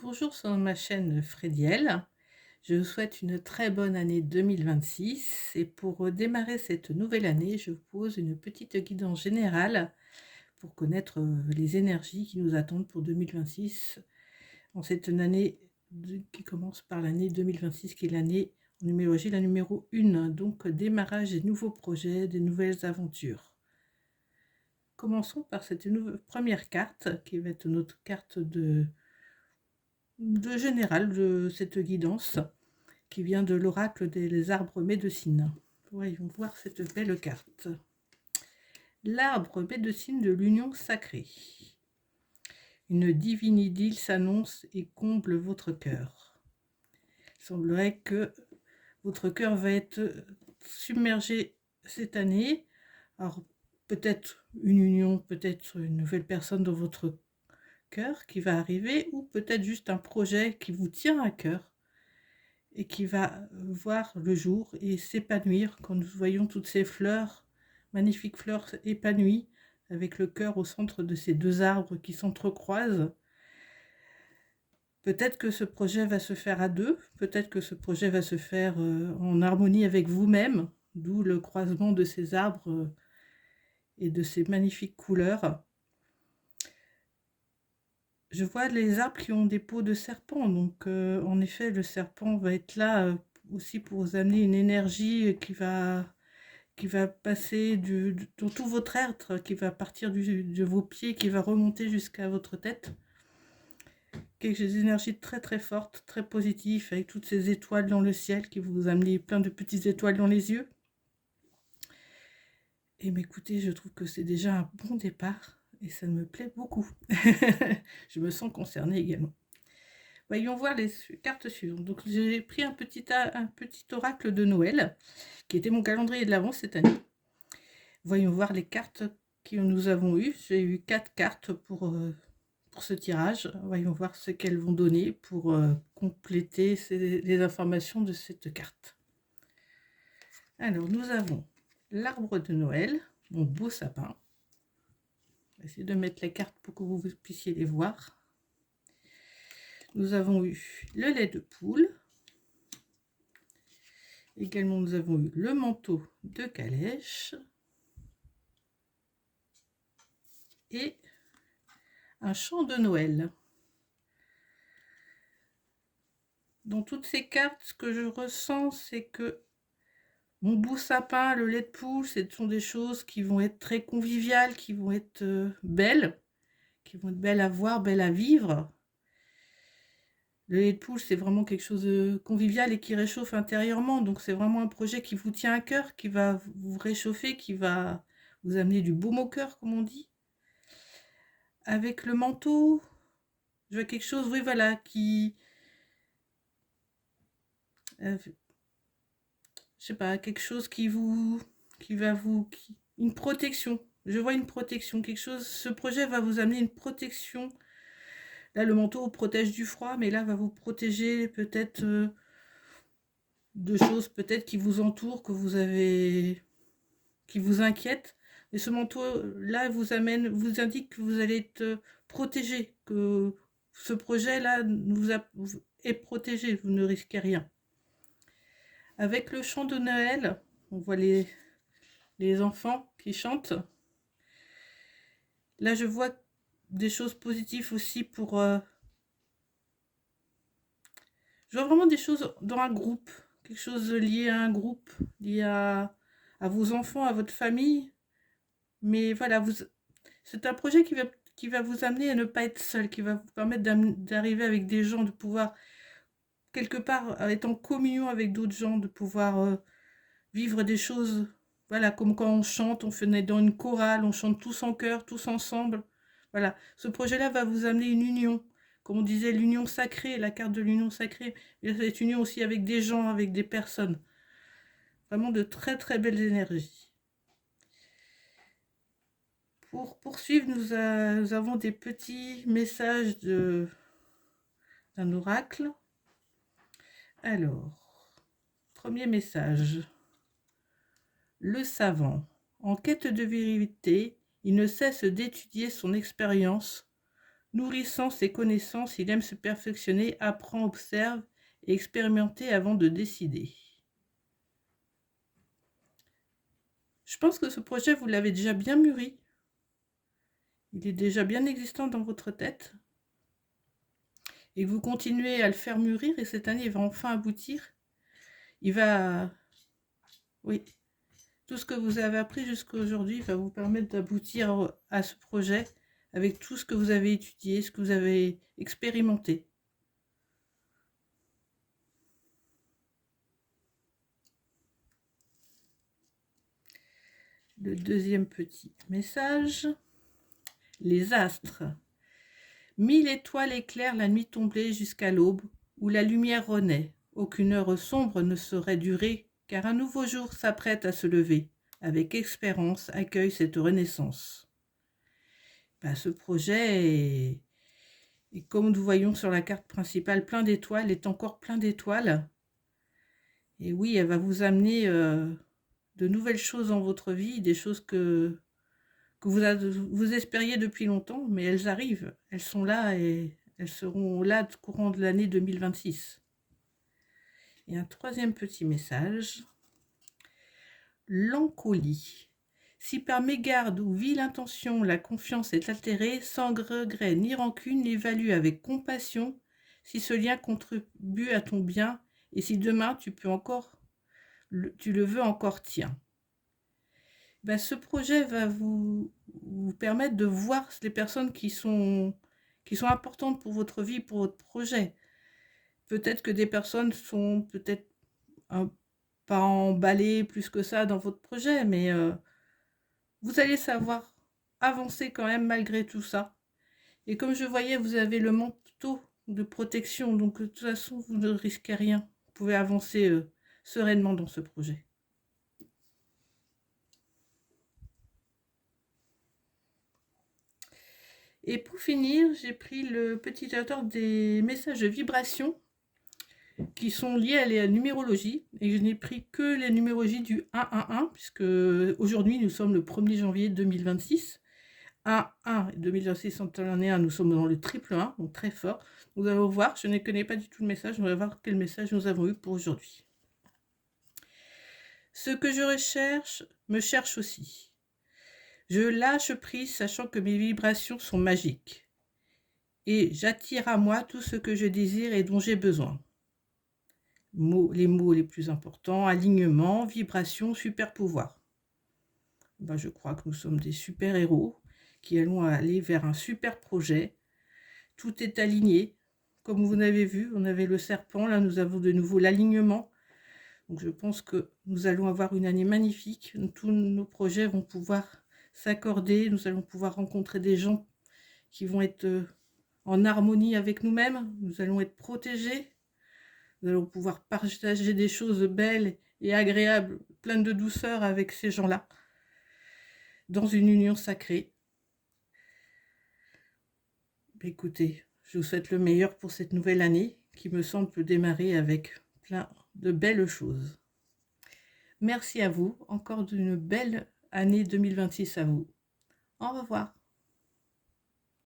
Bonjour sur ma chaîne Frédiel. Je vous souhaite une très bonne année 2026 et pour démarrer cette nouvelle année, je vous pose une petite guidance générale pour connaître les énergies qui nous attendent pour 2026 en cette année qui commence par l'année 2026 qui est l'année en numérologie, la numéro 1, donc démarrage des nouveaux projets, des nouvelles aventures. Commençons par cette première carte qui va être notre carte de général de cette guidance qui vient de l'oracle des arbres médecine. Voyons voir cette belle carte. L'arbre médecine de l'union sacrée. Une divine idylle s'annonce et comble votre cœur. Il semblerait que votre cœur va être submergé cette année. Alors peut-être une union, peut-être une nouvelle personne dans votre cœur qui va arriver, ou peut-être juste un projet qui vous tient à cœur et qui va voir le jour et s'épanouir quand nous voyons toutes ces fleurs, magnifiques fleurs épanouies, avec le cœur au centre de ces deux arbres qui s'entrecroisent. Peut-être que ce projet va se faire à deux, peut-être que ce projet va se faire en harmonie avec vous-même, d'où le croisement de ces arbres et de ces magnifiques couleurs. Je vois les arbres qui ont des peaux de serpent, donc en effet, le serpent va être là aussi pour vous amener une énergie qui va passer dans tout votre être, qui va partir de vos pieds, qui va remonter jusqu'à votre tête. Quelque énergies très très fortes, très positives, avec toutes ces étoiles dans le ciel qui vont vous amener plein de petites étoiles dans les yeux. Et écoutez, je trouve que c'est déjà un bon départ. Et ça me plaît beaucoup. Je me sens concernée également. Voyons voir les cartes suivantes. Donc j'ai pris un petit oracle de Noël, qui était mon calendrier de l'Avent cette année. Voyons voir les cartes que nous avons eues. J'ai eu 4 cartes pour ce tirage. Voyons voir ce qu'elles vont donner pour compléter les informations de cette carte. Alors nous avons l'arbre de Noël, mon beau sapin. Je vais essayer de mettre les cartes pour que vous puissiez les voir. Nous avons eu le lait de poule. Également, nous avons eu le manteau de calèche. Et un chant de Noël. Dans toutes ces cartes, ce que je ressens, c'est que mon beau sapin, le lait de poule, ce sont des choses qui vont être très conviviales, qui vont être belles, qui vont être belles à voir, belles à vivre. Le lait de poule, c'est vraiment quelque chose de convivial et qui réchauffe intérieurement. Donc, c'est vraiment un projet qui vous tient à cœur, qui va vous réchauffer, qui va vous amener du baume au cœur, comme on dit. Avec le manteau, je vois quelque chose, oui, voilà, qui... je sais pas, quelque chose une protection. Je vois une protection, quelque chose, ce projet va vous amener une protection. Là, le manteau vous protège du froid, mais là, va vous protéger peut-être de choses peut-être qui vous entourent, qui vous inquiètent. Mais ce manteau-là vous indique que vous allez être protégé, que ce projet-là est protégé, vous ne risquez rien. Avec le chant de Noël, on voit les enfants qui chantent. Là, je vois des choses positives aussi pour... je vois vraiment des choses dans un groupe, quelque chose lié à un groupe, lié à vos enfants, à votre famille. Mais voilà, c'est un projet qui va vous amener à ne pas être seul, qui va vous permettre d'arriver avec des gens, de pouvoir, quelque part, être en communion avec d'autres gens, de pouvoir vivre des choses, voilà, comme quand on chante, on fait dans une chorale, on chante tous en chœur, tous ensemble. Voilà, ce projet-là va vous amener une union. Comme on disait, l'union sacrée, la carte de l'union sacrée. Mais cette union aussi avec des gens, avec des personnes. Vraiment de très très belles énergies. Pour poursuivre, nous avons des petits messages d'un oracle. Alors, premier message. Le savant, en quête de vérité, il ne cesse d'étudier son expérience, Nourrissant ses connaissances, il aime se perfectionner, apprend, observe et expérimenter avant de décider. Je pense que ce projet, vous l'avez déjà bien mûri. Il est déjà bien existant dans votre tête. Et vous continuez à le faire mûrir et cette année, il va enfin aboutir. Il va... Oui, tout ce que vous avez appris jusqu'à aujourd'hui va vous permettre d'aboutir à ce projet avec tout ce que vous avez étudié, ce que vous avez expérimenté. Le deuxième petit message. Les astres. 1000 étoiles éclairent la nuit tombée jusqu'à l'aube, où la lumière renaît. Aucune heure sombre ne saurait durer, car un nouveau jour s'apprête à se lever. Avec espérance, accueille cette renaissance. Ce projet est, comme nous voyons sur la carte principale, plein d'étoiles, est encore plein d'étoiles. Et oui, elle va vous amener de nouvelles choses dans votre vie, des choses que vous espériez depuis longtemps, mais elles arrivent, elles sont là et elles seront là au courant de l'année 2026. Et un troisième petit message. L'encolie. Si par mégarde ou vile intention la confiance est altérée, sans regret ni rancune, évalue avec compassion si ce lien contribue à ton bien et si demain tu le veux encore tien. Ce projet va vous permettre de voir les personnes qui sont importantes pour votre vie, pour votre projet. Peut-être que des personnes sont peut-être pas emballées plus que ça dans votre projet, mais vous allez savoir avancer quand même malgré tout ça. Et comme je voyais, vous avez le manteau de protection, donc de toute façon, vous ne risquez rien. Vous pouvez avancer sereinement dans ce projet. Et pour finir, j'ai pris le petit auteur des messages de vibration qui sont liés à la numérologie. Et je n'ai pris que les numérologies du 111, puisque aujourd'hui, nous sommes le 1er janvier 2026. 1, 2026, nous sommes dans le triple 1, donc très fort. Nous allons voir, je ne connais pas du tout le message, on va voir quel message nous avons eu pour aujourd'hui. Ce que je recherche me cherche aussi. Je lâche prise, sachant que mes vibrations sont magiques. Et j'attire à moi tout ce que je désire et dont j'ai besoin. Les mots les plus importants, alignement, vibration, super pouvoir. Je crois que nous sommes des super-héros qui allons aller vers un super projet. Tout est aligné. Comme vous l'avez vu, on avait le serpent, là nous avons de nouveau l'alignement. Donc je pense que nous allons avoir une année magnifique. Tous nos projets vont pouvoir s'accorder. Nous allons pouvoir rencontrer des gens qui vont être en harmonie avec nous-mêmes. Nous allons être protégés. Nous allons pouvoir partager des choses belles et agréables, pleines de douceur avec ces gens-là, dans une union sacrée. Écoutez, je vous souhaite le meilleur pour cette nouvelle année qui me semble démarrer avec plein de belles choses. Merci à vous, encore d'une belle année 2026 à vous. Au revoir.